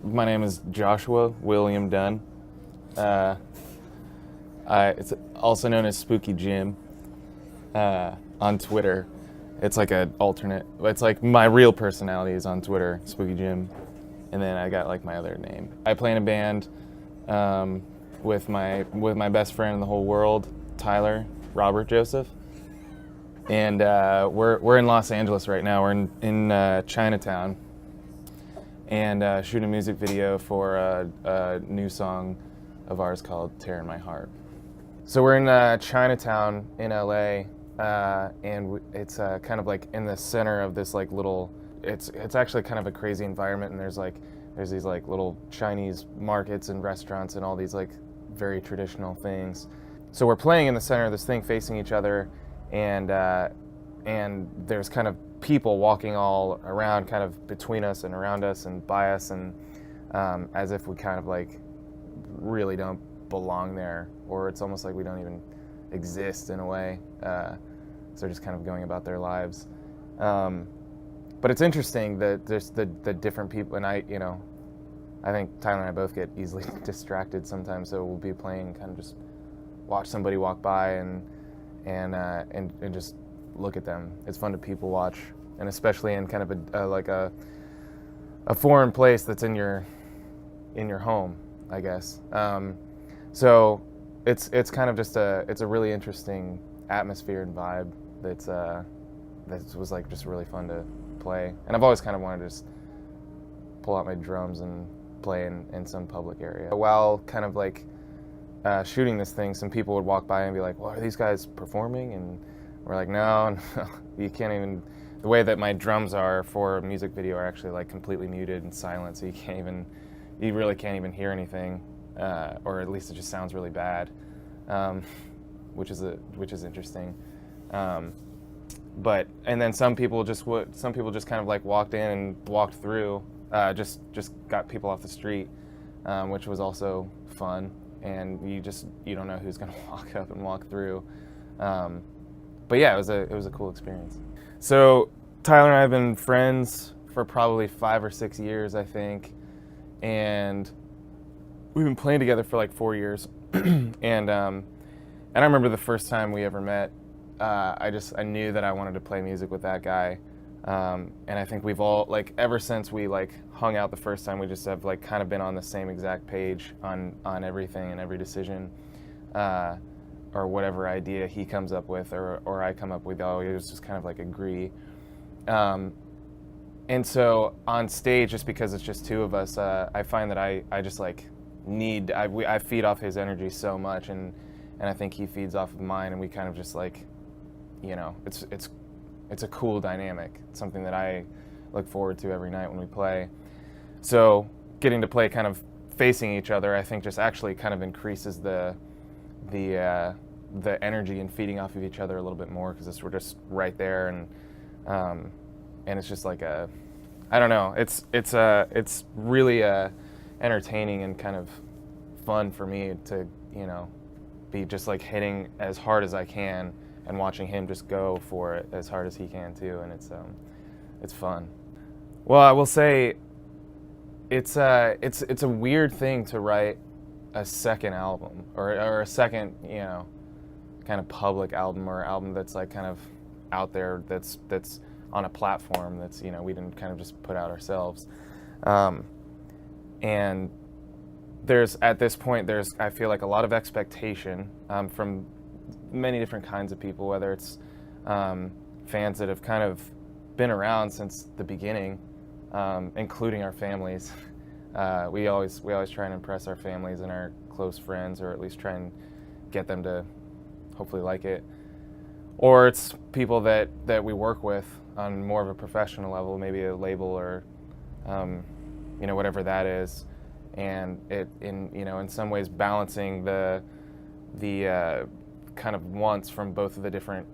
My name is Joshua William Dunn. Uh, it's also known as Spooky Jim on Twitter. It's like an alternate. It's like my real personality is on Twitter, Spooky Jim, and then I got like my other name. I play in a band with my best friend in the whole world, Tyler Robert Joseph, and we're in Los Angeles right now. We're in Chinatown, and shooting a music video for a new song of ours called "Tearing My Heart." So we're in Chinatown in LA, and it's kind of like in the center of this like little. It's actually kind of a crazy environment, and there's these like little Chinese markets and restaurants and all these like very traditional things. So we're playing in the center of this thing, facing each other, and there's kind of people walking all around, kind of between us and around us and by us, and as if we kind of like really don't belong there, or it's almost like we don't even exist in a way. So they're just kind of going about their lives. But it's interesting that there's the different people, and I think Tyler and I both get easily distracted sometimes. So we'll be playing, kind of just watch somebody walk by and just look at them. It's fun to people watch, and especially in kind of a foreign place that's in your home, I guess. So it's kind of just it's a really interesting atmosphere and vibe that was like just really fun to play. And I've always kind of wanted to just pull out my drums and play in some public area. While kind of like shooting this thing, some people would walk by and be like, "Well, are these guys performing?" And we're like, no, you can't even. The way that my drums are for a music video are actually like completely muted and silent, so you really can't even hear anything, or at least it just sounds really bad, which is interesting. But and then some people just kind of like walked in and walked through, just got people off the street, which was also fun. And you don't know who's gonna walk up and walk through. But yeah, it was a cool experience. So Tyler and I have been friends for probably 5 or 6 years, I think, and we've been playing together for like 4 years. And I remember the first time we ever met. I knew that I wanted to play music with that guy, and I think we've all like ever since we like hung out the first time, we just have like kind of been on the same exact page on everything and every decision. Or whatever idea he comes up with, or I come up with, always just kind of like agree. And so on stage, just because it's just two of us, I find that I just like I feed off his energy so much, and I think he feeds off of mine, and we kind of just like, it's a cool dynamic. It's something that I look forward to every night when we play. So getting to play kind of facing each other, I think just actually kind of increases the energy and feeding off of each other a little bit more, because we're just right there, and it's just like I don't know, it's really entertaining and kind of fun for me to be just like hitting as hard as I can and watching him just go for it as hard as he can too, and it's fun. Well, I will say it's a weird thing to write a second album, or a second, kind of public album, or album that's like kind of out there, that's on a platform that's, we didn't kind of just put out ourselves. And at this point, I feel like a lot of expectation from many different kinds of people, whether it's fans that have kind of been around since the beginning, including our families. We always try and impress our families and our close friends, or at least try and get them to hopefully like it. Or it's people that we work with on more of a professional level, maybe a label, or whatever that is, and in some ways balancing the kind of wants from both of the different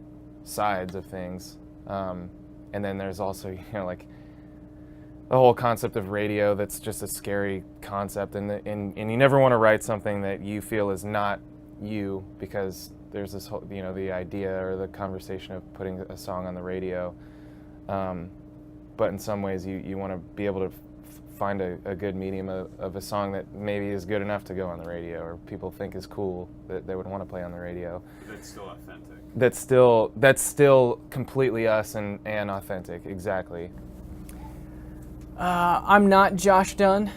sides of things. And then there's also like the whole concept of radio, that's just a scary concept, and you never want to write something that you feel is not you, because there's this whole, the idea or the conversation of putting a song on the radio. But in some ways, you want to be able to find a good medium of a song that maybe is good enough to go on the radio or people think is cool that they would want to play on the radio. That's still authentic. That's still completely us and authentic, exactly. I'm not Josh Dunn.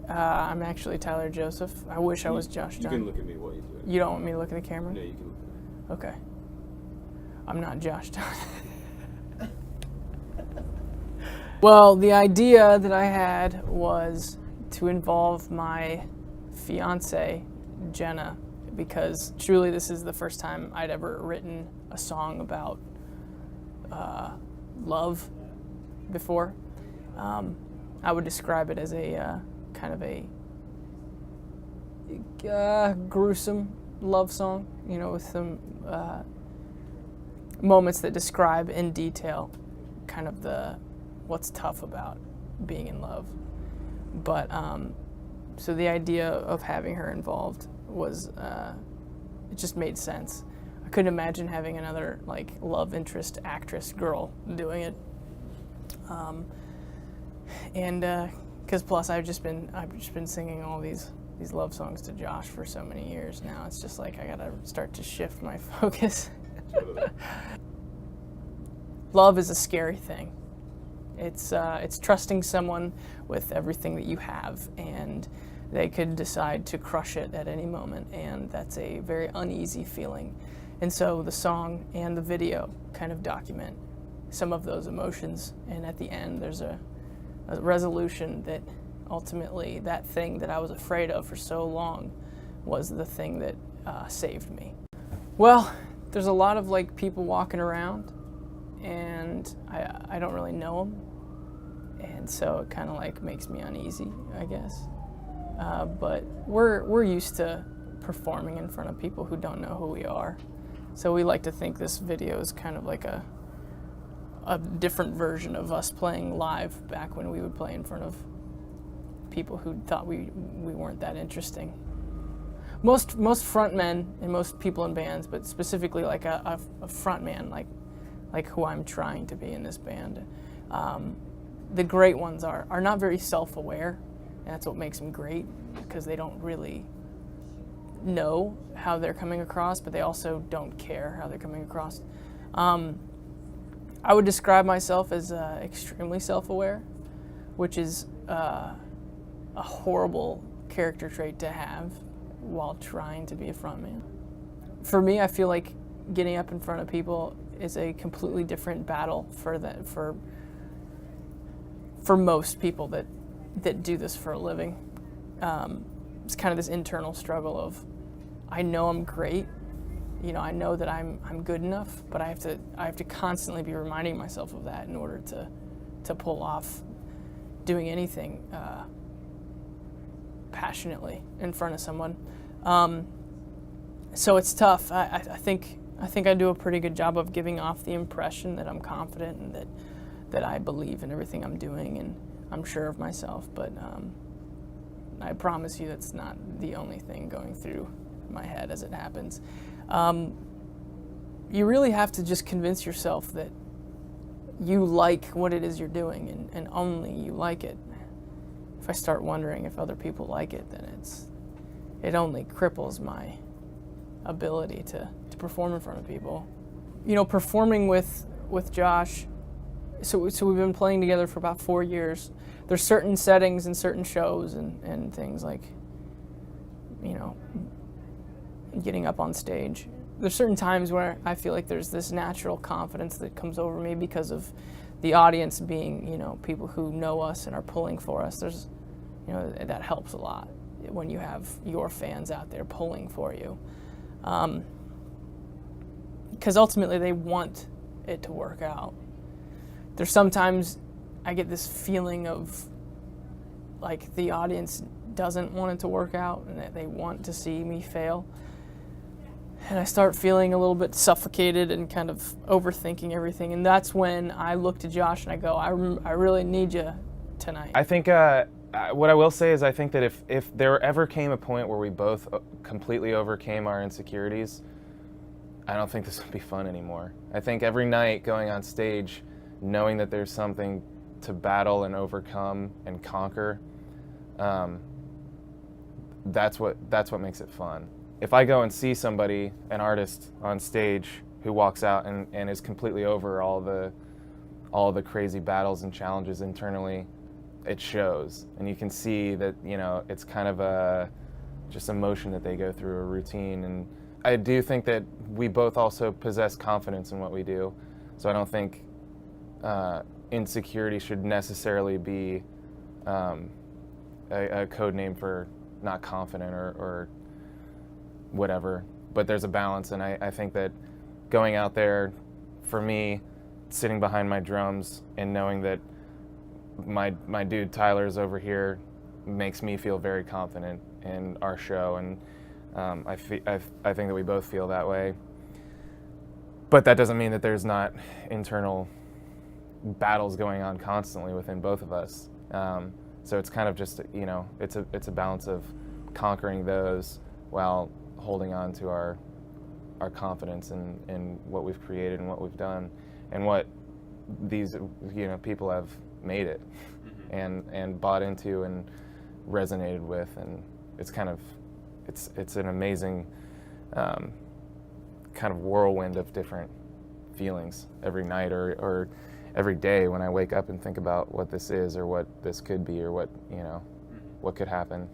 I'm actually Tyler Joseph. I wish I was Josh Dunn. You can look at me while you do it. You don't want me to look at the camera? No, you can look at me. Okay. I'm not Josh Dunn. Well, the idea that I had was to involve my fiance, Jenna, because truly this is the first time I'd ever written a song about love before. I would describe it as a kind of a gruesome love song, you know, with some moments that describe in detail kind of what's tough about being in love. But so the idea of having her involved was it just made sense. I couldn't imagine having another like love interest actress girl doing it. And because plus I've just been singing all these love songs to Josh for so many years now. It's just like I gotta start to shift my focus. Love is a scary thing. It's trusting someone with everything that you have, and they could decide to crush it at any moment, and that's a very uneasy feeling. And so the song and the video kind of document some of those emotions, and at the end there's a resolution that ultimately that thing that I was afraid of for so long was the thing that saved me. Well, there's a lot of like people walking around, and I don't really know them, and so it kind of like makes me uneasy, I guess. But we're used to performing in front of people who don't know who we are, so we like to think this video is kind of like a different version of us playing live back when we would play in front of people who thought we weren't that interesting. Most frontmen and most people in bands, but specifically like a frontman, like who I'm trying to be in this band, the great ones are not very self-aware, and that's what makes them great, because they don't really know how they're coming across, but they also don't care how they're coming across. I would describe myself as extremely self-aware, which is a horrible character trait to have while trying to be a frontman. For me, I feel like getting up in front of people is a completely different battle for most people that do this for a living. It's kind of this internal struggle of, I know I'm great, you know, I know that I'm good enough, but I have to constantly be reminding myself of that in order to pull off doing anything passionately in front of someone. So it's tough. I think I do a pretty good job of giving off the impression that I'm confident and that I believe in everything I'm doing and I'm sure of myself, but I promise you that's not the only thing going through my head as it happens. You really have to just convince yourself that you like what it is you're doing and only you like it. If I start wondering if other people like it, then it only cripples my ability to perform in front of people. You know, performing with Josh, so we've been playing together for about 4 years. There's certain settings and certain shows and things like, you know, getting up on stage. There's certain times where I feel like there's this natural confidence that comes over me because of the audience being, you know, people who know us and are pulling for us. There's, you know, that helps a lot when you have your fans out there pulling for you. Because ultimately they want it to work out. There's sometimes I get this feeling of like the audience doesn't want it to work out and that they want to see me fail. And I start feeling a little bit suffocated and kind of overthinking everything. And that's when I look to Josh and I go, I really need you tonight. I think what I will say is I think that if there ever came a point where we both completely overcame our insecurities, I don't think this would be fun anymore. I think every night going on stage, knowing that there's something to battle and overcome and conquer, that's what makes it fun. If I go and see somebody, an artist on stage who walks out and is completely over all the crazy battles and challenges internally, it shows, and you can see that, you know, it's kind of just a motion that they go through, a routine. And I do think that we both also possess confidence in what we do, so I don't think insecurity should necessarily be a code name for not confident or whatever. But there's a balance, and I think that going out there, for me, sitting behind my drums and knowing that my dude Tyler's over here makes me feel very confident in our show, and I think that we both feel that way. But that doesn't mean that there's not internal battles going on constantly within both of us. So it's kind of just, you know, it's a balance of conquering those while holding on to our confidence in what we've created and what we've done and what these, you know, people have made it and bought into and resonated with. And it's kind of, it's an amazing kind of whirlwind of different feelings every night or every day when I wake up and think about what this is or what this could be or what, you know, what could happen.